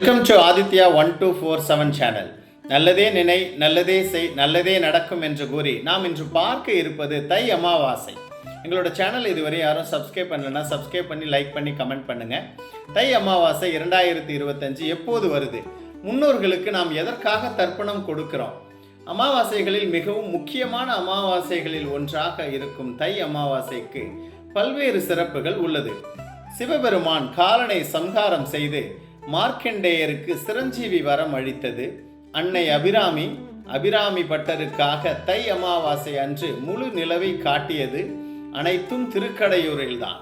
Welcome to Aditya 1247 channel. நல்லதே நினை, நல்லதே செய், நல்லதே நடக்கும் என்று கூறி நாம் இன்று பார்க்க இருப்பது தை அமாவாசை. எங்களோட சேனல் இதுவரை யாரும் சப்ஸ்கிரைப் பண்ணலன்னா சப்ஸ்கிரைப் பண்ணி லைக் பண்ணி கமெண்ட் பண்ணுங்க. தை அமாவாசை 2025 எப்போது வருது? முன்னோர்களுக்கு நாம் எதற்காக தர்ப்பணம் கொடுக்கிறோம்? அமாவாசைகளில் மிகவும் முக்கியமான அமாவாசைகளில் ஒன்றாக இருக்கும் தை அமாவாசைக்கு பல்வேறு சிறப்புகள் உள்ளது. சிவபெருமான் காலனை சம்ஹாரம் செய்து மார்க்கண்டேயருக்கு சிரஞ்சீவி வரம் அளித்தது. அன்னை அபிராமி பட்டருக்காக தை அமாவாசை அன்று முழு நிலவை காட்டியது அனைத்தும் திருக்கடையூரில்தான்.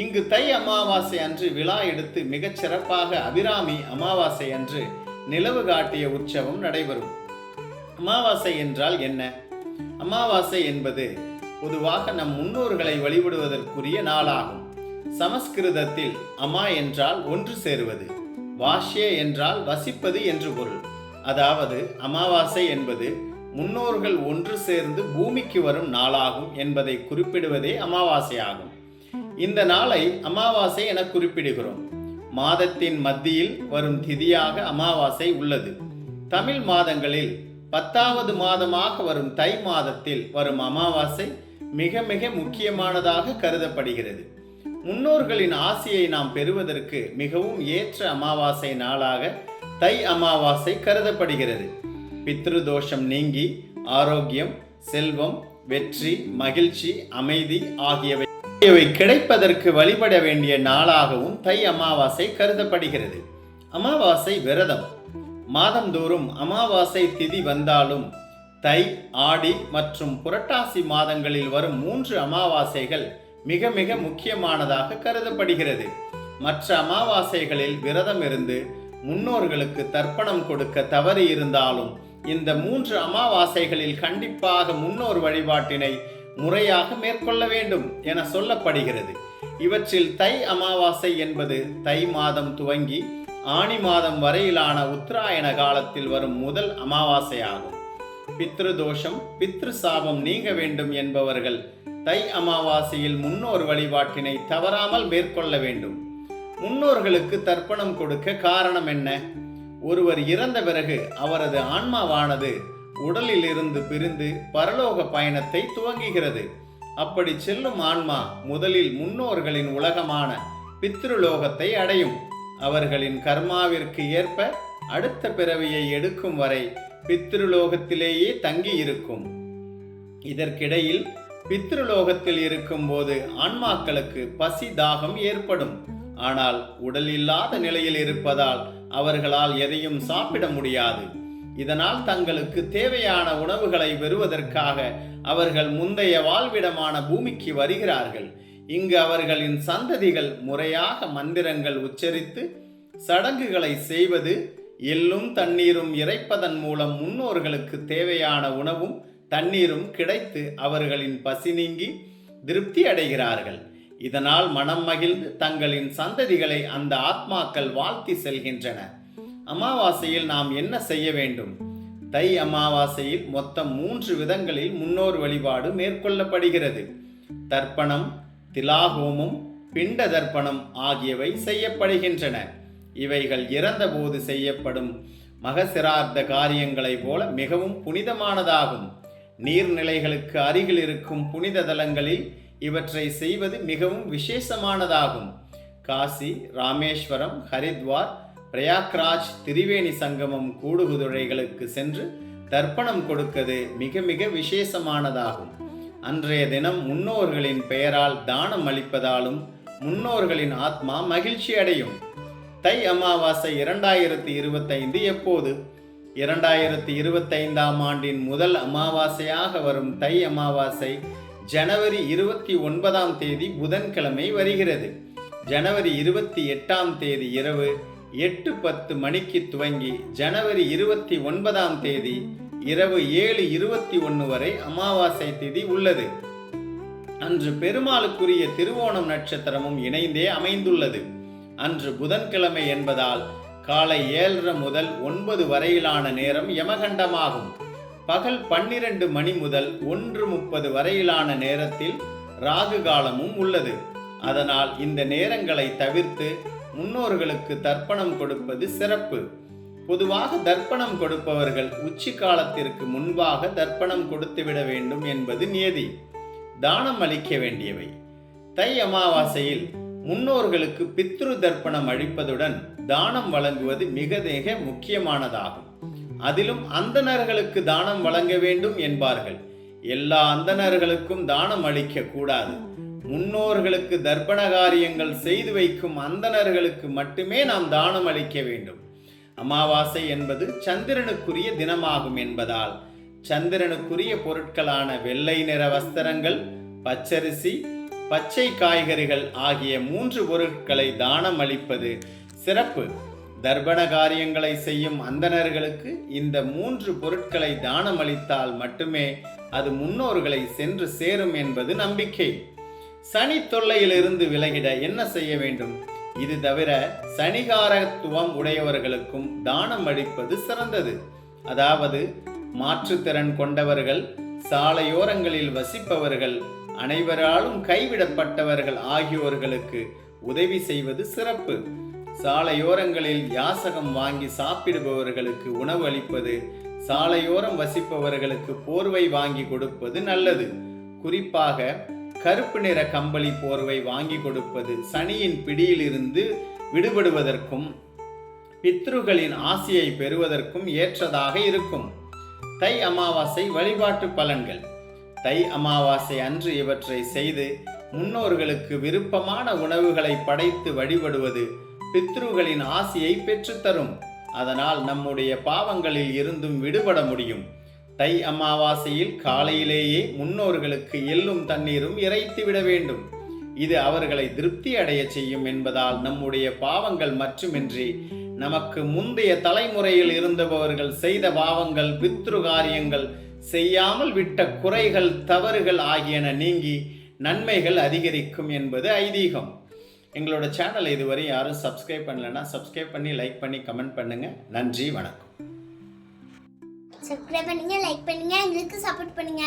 இங்கு தை அமாவாசை அன்று விழா எடுத்து மிகச் சிறப்பாக அபிராமி அமாவாசை அன்று நிலவு காட்டிய உற்சவம் நடைபெறும். அமாவாசை என்றால் என்ன? அமாவாசை என்பது பொதுவாக நம் முன்னோர்களை வழிபடுவதற்குரிய நாளாகும். சமஸ்கிருதத்தில் அமா என்றால் ஒன்று சேருவது, வாஷ்ய என்றால் வசிப்பது என்று பொருள். அதாவது அமாவாசை என்பது முன்னோர்கள் ஒன்று சேர்ந்து பூமிக்கு வரும் நாளாகும் என்பதை குறிப்பிடுவதே அமாவாசை ஆகும். இந்த நாளை அமாவாசை என குறிப்பிடுகிறோம். மாதத்தின் மத்தியில் வரும் திதியாக அமாவாசை உள்ளது. தமிழ் மாதங்களில் 10வது மாதமாக வரும் தை மாதத்தில் வரும் அமாவாசை மிக மிக முக்கியமானதாக கருதப்படுகிறது. முன்னோர்களின் ஆசியை நாம் பெறுவதற்கு மிகவும் ஏற்ற அமாவாசை நாளாக தை அமாவாசை கருதப்படுகிறது. பித்ரு தோஷம் நீங்கி ஆரோக்கியம், செல்வம், வெற்றி, மகிழ்ச்சி, அமைதி ஆகியவை கிடைப்பதற்கு வழிபட வேண்டிய நாளாகவும் தை அமாவாசை கருதப்படுகிறது. அமாவாசை விரதம். மாதந்தோறும் அமாவாசை திதி வந்தாலும் தை, ஆடி மற்றும் புரட்டாசி மாதங்களில் வரும் 3 அமாவாசைகள் மிக மிக முக்கியமானதாக கருதப்படுகிறது. மற்ற அமாவாசைகளில் விரதம் இருந்து முன்னோர்களுக்கு தர்ப்பணம் கொடுக்க தவறி இருந்தாலும் இந்த 3 அமாவாசைகளில் கண்டிப்பாக முன்னோர் வழிபாட்டினை முறையாக மேற்கொள்ள வேண்டும் என சொல்லப்படுகிறது. இவற்றில் தை அமாவாசை என்பது தை மாதம் துவங்கி ஆனி மாதம் வரையிலான உத்தராயண காலத்தில் வரும் முதல் அமாவாசை ஆகும். பித்ரு தோஷம், பித்ரு சாபம் நீங்க வேண்டும் என்பவர்கள் தை அமாவாசையில் முன்னோர் வழிபாட்டினை தவறாமல் மேற்கொள்ள வேண்டும். முன்னோர்களுக்கு தர்ப்பணம் கொடுக்க காரணம் என்ன? ஒருவர் இறந்த பிறகு அவரது ஆன்மாவானது உடலில் இருந்து பிரிந்து பரலோக பயணத்தை துவங்குகிறது. அப்படி செல்லும் ஆன்மா முதலில் முன்னோர்களின் உலகமான பித்ருலோகத்தை அடையும். அவர்களின் கர்மாவிற்கு ஏற்ப அடுத்த பிறவியை எடுக்கும் வரை பித்ருலோகத்திலேயே தங்கி இருக்கும். இதற்கிடையில் பித்ருலோகத்தில் இருக்கும் போது ஆன்மாக்களுக்கு பசி, தாகம் ஏற்படும். ஆனால் உடல் இல்லாத நிலையில் இருப்பதால் அவர்களால் எதையும் சாப்பிட முடியாது. இதனால் தங்களுக்கு தேவையான உணவுகளை பெறுவதற்காக அவர்கள் முந்தைய வாழ்விடமான பூமிக்கு வருகிறார்கள். இங்கு அவர்களின் சந்ததிகள் முறையாக மந்திரங்கள் உச்சரித்து சடங்குகளை செய்வது, எள்ளும் தண்ணீரும் இறைப்பதன் மூலம் முன்னோர்களுக்கு தேவையான உணவும் தண்ணீரும் கிடைத்து அவர்களின் பசி நீங்கி திருப்தி அடைகிறார்கள். இதனால் மனம் மகிழ்ந்து தங்களின் சந்ததிகளை அந்த ஆத்மாக்கள் வாழ்த்தி செல்கின்றன. அமாவாசையில் நாம் என்ன செய்ய வேண்டும்? தை அமாவாசையில் மொத்தம் 3 விதங்களில் முன்னோர் வழிபாடு மேற்கொள்ளப்படுகிறது. தர்ப்பணம், திலாஹோமம், பிண்ட தர்ப்பணம் ஆகியவை செய்யப்படுகின்றன. இவைகள் இறந்த போது செய்யப்படும் மகசிரார்த்த காரியங்களை போல மிகவும் புனிதமானதாகும். நீர்நிலைகளுக்கு அருகில் இருக்கும் புனித தலங்களில் இவற்றை செய்வது மிகவும் விசேஷமானதாகும். காசி, ராமேஸ்வரம், ஹரித்வார், பிரயாக்ராஜ், திரிவேணி சங்கமம் கூடுகுதுறைகளுக்கு சென்று தர்ப்பணம் கொடுப்பது மிக மிக விசேஷமானதாகும். அன்றைய தினம் முன்னோர்களின் பெயரால் தானம் அளிப்பதாலும் முன்னோர்களின் ஆத்மா மகிழ்ச்சி அடையும். தை அமாவாசை 2025 எப்போது? 2025ஆம் ஆண்டின் முதல் அமாவாசையாக வரும் தை அமாவாசை ஜனவரி 29ஆம் தேதி புதன்கிழமை வருகிறது. ஜனவரி 28ஆம் தேதி இரவு 8:10 மணிக்கு துவங்கி ஜனவரி 29ஆம் தேதி இரவு 7:21 வரை அமாவாசை திதி உள்ளது. அன்று பெருமாளுக்குரிய திருவோணம் நட்சத்திரமும் இணைந்தே அமைந்துள்ளது. அன்று புதன்கிழமை என்பதால் காலை 7:30 முதல் 9 வரையிலான நேரம் யமகண்டமாகும். பகல் 12 மணி முதல் 1:30 வரையிலான நேரத்தில் ராகு காலமும் உள்ளது. அதனால் இந்த நேரங்களை தவிர்த்து முன்னோர்களுக்கு தர்ப்பணம் கொடுப்பது சிறப்பு. பொதுவாக தர்ப்பணம் கொடுப்பவர்கள் உச்சி காலத்திற்கு முன்பாக தர்ப்பணம் கொடுத்துவிட வேண்டும் என்பது நியதி. தானம் அளிக்க வேண்டியவை: தை அமாவாசையில் முன்னோர்களுக்கு பித்ரு தர்ப்பணம் அளிப்பதுடன் தானம் வழங்குவது மிக மிக முக்கியமானதாகும். அதிலும் அந்தணர்களுக்கு தானம் வழங்க வேண்டும் என்பார்கள். எல்லா அந்தணர்களுக்கும் தானம் அளிக்க கூடாது. முன்னோர்களுக்கு தர்ப்பண காரியங்கள் செய்து வைக்கும் அந்தணர்களுக்கு மட்டுமே நாம் தானம் அளிக்க வேண்டும். அமாவாசை என்பது சந்திரனுக்குரிய தினமாகும் என்பதால் சந்திரனுக்குரிய பொருட்களான வெள்ளை நிற வஸ்திரங்கள், பச்சரிசி, பச்சை காய்கறிகள் ஆகிய 3 பொருட்களை தானம் அளிப்பது சிறப்பு. தர்ப்பண காரியங்களை செய்யும் அந்தணர்களுக்கு இந்த 3 பொருட்களை தானம் அளித்தால் மட்டுமே அது முன்னோர்களை சென்று சேரும் என்பது நம்பிக்கை. சனி தொல்லையிலிருந்து விலகிட என்ன செய்ய வேண்டும்? இது தவிர சனிகாரத்துவம் உடையவர்களுக்கும் தானம் அளிப்பது சிறந்தது. அதாவது மாற்றுத்திறன் கொண்டவர்கள், சாலையோரங்களில் வசிப்பவர்கள், அனைவராலும் கைவிடப்பட்டவர்கள் ஆகியோர்களுக்கு உதவி செய்வது சிறப்பு. சாலையோரங்களில் யாசகம் வாங்கி சாப்பிடுபவர்களுக்கு உணவு அளிப்பது, சாலையோரம் வசிப்பவர்களுக்கு போர்வை வாங்கி கொடுப்பது நல்லது. குறிப்பாக கருப்பு நிற கம்பளி போர்வை வாங்கி கொடுப்பது சனியின் பிடியிலிருந்து விடுபடுவதற்கும் பித்ருகளின் ஆசியை பெறுவதற்கும் ஏற்றதாக இருக்கும். தை அமாவாசை வழிபாட்டு பலன்கள்: தை அமாவாசை அன்று இவற்றை செய்து முன்னோர்களுக்கு விருப்பமான உணவுகளை படைத்து வழிபடுவது பித்ருகளின் ஆசியை பெற்றுத்தரும். அதனால் நம்முடைய பாவங்களில் இருந்தும் விடுபட முடியும். தை அமாவாசையில் காலையிலேயே முன்னோர்களுக்கு எள்ளும் தண்ணீரும் இறைத்து விட வேண்டும். இது அவர்களை திருப்தி அடைய செய்யும் என்பதால் நம்முடைய பாவங்கள் மட்டுமின்றி நமக்கு முந்தைய தலைமுறையில் இருந்தவர்கள் செய்த பாவங்கள், பித்ரு காரியங்கள், செய்யாமல் விட்ட குறைகள், தவறுகள் ஆகியன நீங்கி நன்மைகள் அதிகரிக்கும் என்பது ஐதீகம். எங்களோட சேனலை இதுவரை யாரும் சப்ஸ்கிரைப் பண்ணலைன்னா சப்ஸ்கிரைப் பண்ணி, லைக் பண்ணி, கமெண்ட் பண்ணுங்க. நன்றி, வணக்கம். சப்ஸ்கிரைப் பண்ணுங்க, லைக் பண்ணுங்க, எங்களுக்கு சப்போர்ட் பண்ணுங்க.